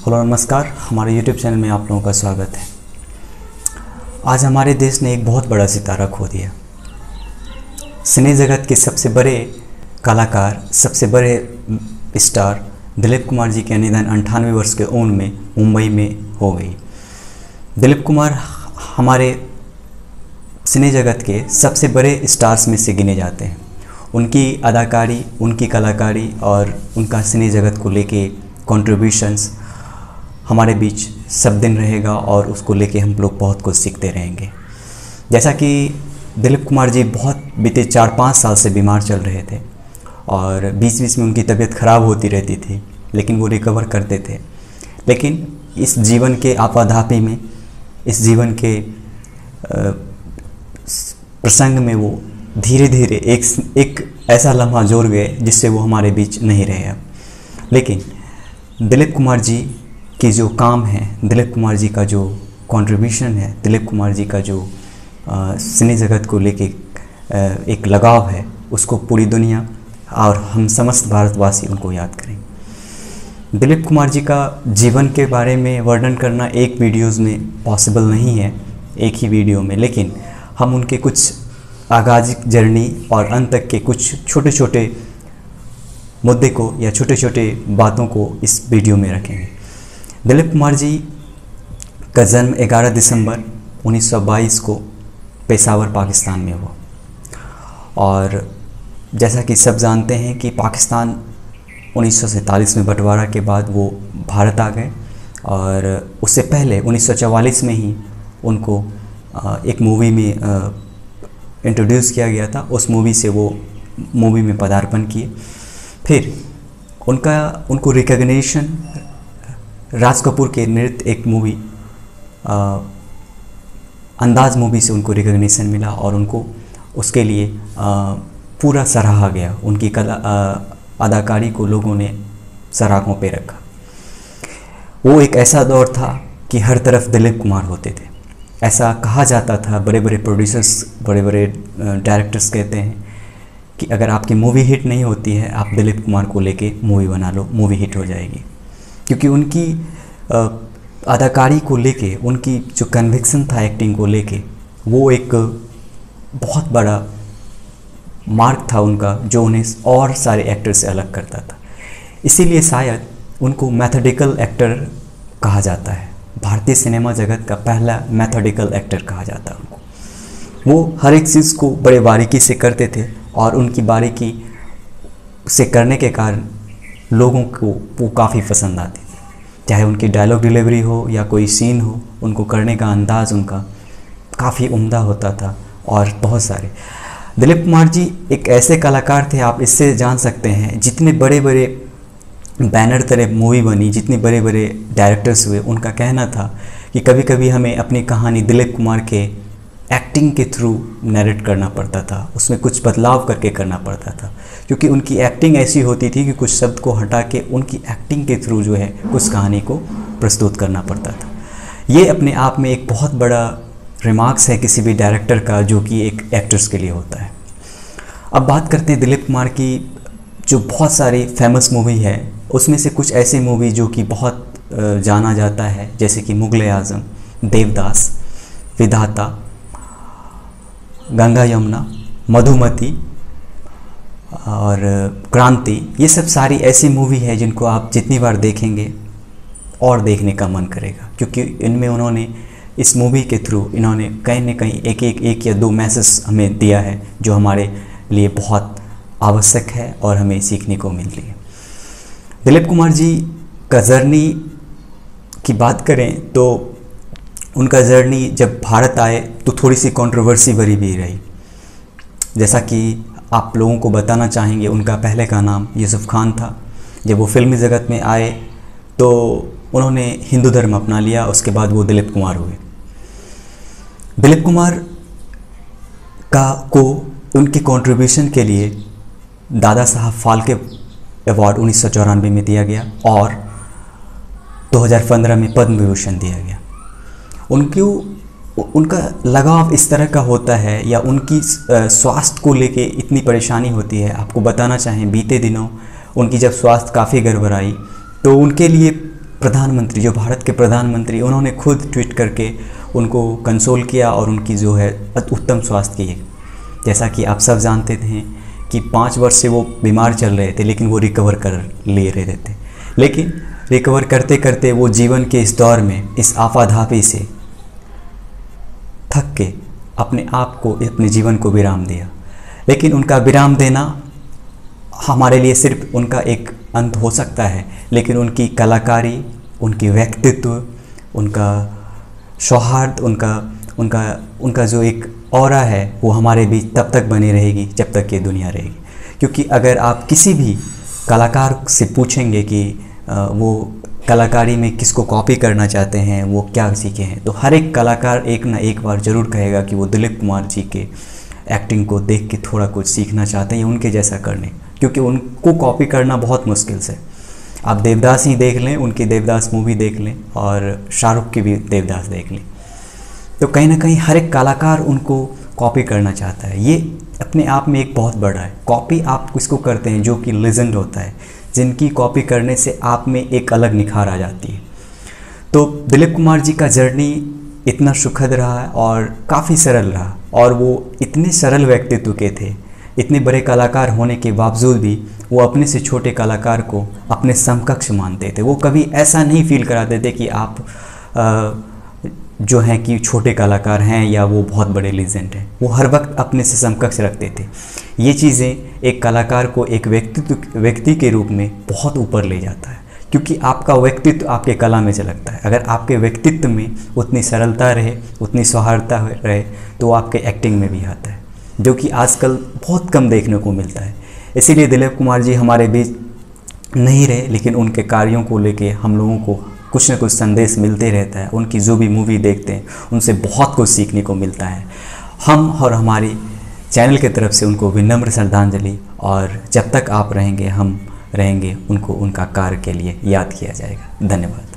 Hello नमस्कार, हमारे YouTube channel में आप लोगों का स्वागत है। आज हमारे देश ने एक बहुत बड़ा सितारा खो दिया। सिने जगत के सबसे बड़े कलाकार, सबसे बड़े स्टार दिलीप कुमार जी के निधन 98 वर्ष के उम्र में मुंबई में हो गई। दिलीप कुमार हमारे सिने जगत के सबसे बड़े स्टार्स में से गिने जाते हैं। उनकी अदाकारी, उनकी कलाकारी और उनका सिने जगत को लेके कंट्रीब्यूशंस हमारे बीच सब दिन रहेगा और उसको लेके हम लोग बहुत कुछ सीखते रहेंगे। जैसा कि दिलीप कुमार जी बहुत बीते 4-5 साल से बीमार चल रहे थे और बीच बीच में उनकी तबीयत ख़राब होती रहती थी, लेकिन वो रिकवर करते थे। लेकिन इस जीवन के आपाधापी में, इस जीवन के प्रसंग में वो धीरे धीरे एक ऐसा लम्हा जोड़ गए जिससे वो हमारे बीच नहीं रहे अब। लेकिन दिलीप कुमार जी की जो काम है, दिलीप कुमार जी का जो कंट्रीब्यूशन है, दिलीप कुमार जी का जो सिने जगत को लेके एक लगाव है, उसको पूरी दुनिया और हम समस्त भारतवासी उनको याद करेंगे। दिलीप कुमार जी का जीवन के बारे में वर्णन करना एक वीडियोज़ में पॉसिबल नहीं है, एक ही वीडियो में, लेकिन हम उनके कुछ आगाज जर्नी और अंत तक के कुछ छोटे छोटे मुद्दे को या छोटे छोटे बातों को इस वीडियो में रखेंगे। दिलीप कुमार जी का जन्म 11 दिसंबर 1922 को पेशावर, पाकिस्तान में हुआ। और जैसा कि सब जानते हैं कि पाकिस्तान 1947 में बंटवारा के बाद वो भारत आ गए और उससे पहले 1944 में ही उनको एक मूवी में इंट्रोड्यूस किया गया था। उस मूवी से वो मूवी में पदार्पण किए। फिर उनको रिकग्निशन राज कपूर के निर्मित एक मूवी अंदाज मूवी से उनको रिकग्निशन मिला और उनको उसके लिए पूरा सराहा गया। उनकी कला अदाकारी को लोगों ने सराहों पे रखा। वो एक ऐसा दौर था कि हर तरफ दिलीप कुमार होते थे। ऐसा कहा जाता था, बड़े बड़े प्रोड्यूसर्स, बड़े बड़े डायरेक्टर्स कहते हैं कि अगर आपकी मूवी हिट नहीं होती है, आप दिलीप कुमार को लेके मूवी बना लो, मूवी हिट हो जाएगी। क्योंकि उनकी अदाकारी को लेके, उनकी जो कन्विक्शन था एक्टिंग को लेके, वो एक बहुत बड़ा मार्क था उनका, जो उन्हें और सारे एक्टर से अलग करता था। इसीलिए शायद उनको मैथोडिकल एक्टर कहा जाता है। भारतीय सिनेमा जगत का पहला मैथोडिकल एक्टर कहा जाता है उनको। वो हर एक चीज़ को बड़े बारीकी से करते थे और उनकी बारीकी से करने के कारण लोगों को वो काफ़ी पसंद आती थी। चाहे उनकी डायलॉग डिलीवरी हो या कोई सीन हो, उनको करने का अंदाज़ उनका काफ़ी उम्दा होता था। और बहुत सारे दिलीप कुमार जी एक ऐसे कलाकार थे, आप इससे जान सकते हैं जितने बड़े बड़े बैनर तरह मूवी बनी, जितने बड़े बड़े डायरेक्टर्स हुए, उनका कहना था कि कभी कभी हमें अपनी कहानी दिलीप कुमार के एक्टिंग के थ्रू नरेट करना पड़ता था, उसमें कुछ बदलाव करके करना पड़ता था। क्योंकि उनकी एक्टिंग ऐसी होती थी कि कुछ शब्द को हटा के उनकी एक्टिंग के थ्रू जो है उस कहानी को प्रस्तुत करना पड़ता था। ये अपने आप में एक बहुत बड़ा रिमार्क्स है किसी भी डायरेक्टर का, जो कि एक एक्टर्स के लिए होता है। अब बात करते हैं दिलीप कुमार की जो बहुत सारी फेमस मूवी है, उसमें से कुछ ऐसी मूवी जो कि बहुत जाना जाता है, जैसे कि मुगल आज़म, देवदास, विधाता, गंगा यमुना, मधुमती और क्रांति। ये सब सारी ऐसी मूवी है जिनको आप जितनी बार देखेंगे और देखने का मन करेगा, क्योंकि इनमें उन्होंने इस मूवी के थ्रू इन्होंने कहीं न कहीं एक या दो मैसेज हमें दिया है जो हमारे लिए बहुत आवश्यक है और हमें सीखने को मिल रही है। दिलीप कुमार जी का जर्नी की बात करें तो उनका जर्नी जब भारत आए तो थोड़ी सी कंट्रोवर्सी भरी भी रही। जैसा कि आप लोगों को बताना चाहेंगे, उनका पहले का नाम यूसुफ खान था। जब वो फिल्मी जगत में आए तो उन्होंने हिंदू धर्म अपना लिया, उसके बाद वो दिलीप कुमार हुए। दिलीप कुमार को उनके कंट्रीब्यूशन के लिए दादा साहब फाल्के अवार्ड 1994 में दिया गया और 2015 में पद्म विभूषण दिया गया। उनका लगाव इस तरह का होता है या उनकी स्वास्थ्य को लेके इतनी परेशानी होती है। आपको बताना चाहें, बीते दिनों उनकी जब स्वास्थ्य काफ़ी गड़बड़ाई तो उनके लिए प्रधानमंत्री, जो भारत के प्रधानमंत्री, उन्होंने खुद ट्वीट करके उनको कंसोल किया और उनकी जो है उत्तम स्वास्थ्य की। जैसा कि आप सब जानते थे कि 5 वर्ष से वो बीमार चल रहे थे, लेकिन वो रिकवर कर ले रहे थे। लेकिन रिकवर करते करते वो जीवन के इस दौर में, इस आपाधापी से थक के अपने आप को, अपने जीवन को विराम दिया। लेकिन उनका विराम देना हमारे लिए सिर्फ उनका एक अंत हो सकता है, लेकिन उनकी कलाकारी, उनकी व्यक्तित्व, उनका सौहार्द, उनका जो एक ऑरा है वो हमारे बीच तब तक बनी रहेगी जब तक ये दुनिया रहेगी। क्योंकि अगर आप किसी भी कलाकार से पूछेंगे कि वो कलाकारी में किसको कॉपी करना चाहते हैं, वो क्या सीखे हैं, तो हर एक कलाकार एक ना एक बार ज़रूर कहेगा कि वो दिलीप कुमार जी के एक्टिंग को देख के थोड़ा कुछ सीखना चाहते हैं या उनके जैसा करने, क्योंकि उनको कॉपी करना बहुत मुश्किल से। आप देवदास ही देख लें, उनकी देवदास मूवी देख लें और शाहरुख की भी देवदास देख लें, तो कहीं ना कहीं हर एक कलाकार उनको कॉपी करना चाहता है। ये अपने आप में एक बहुत बड़ा है। कॉपी आप किसको करते हैं? जो कि लेजेंड होता है, जिनकी कॉपी करने से आप में एक अलग निखार आ जाती है। तो दिलीप कुमार जी का जर्नी इतना सुखद रहा और काफ़ी सरल रहा, और वो इतने सरल व्यक्तित्व के थे। इतने बड़े कलाकार होने के बावजूद भी वो अपने से छोटे कलाकार को अपने समकक्ष मानते थे। वो कभी ऐसा नहीं फील कराते थे कि आप जो हैं कि छोटे कलाकार हैं या वो बहुत बड़े लीजेंड हैं। वो हर वक्त अपने से समकक्ष रखते थे। ये चीज़ें एक कलाकार को एक व्यक्ति के रूप में बहुत ऊपर ले जाता है, क्योंकि आपका व्यक्तित्व आपके कला में झलकता है। अगर आपके व्यक्तित्व में उतनी सरलता रहे, उतनी सौहार्दता रहे, तो वो आपके एक्टिंग में भी आता है, जो कि आजकल बहुत कम देखने को मिलता है। इसीलिए दिलीप कुमार जी हमारे बीच नहीं रहे, लेकिन उनके कार्यों को लेके हम लोगों को कुछ न कुछ संदेश मिलते रहता है। उनकी जो भी मूवी देखते हैं उनसे बहुत कुछ सीखने को मिलता है। हम और हमारी चैनल की तरफ से उनको विनम्र श्रद्धांजलि, और जब तक आप रहेंगे हम रहेंगे, उनको उनका कार्य के लिए याद किया जाएगा। धन्यवाद।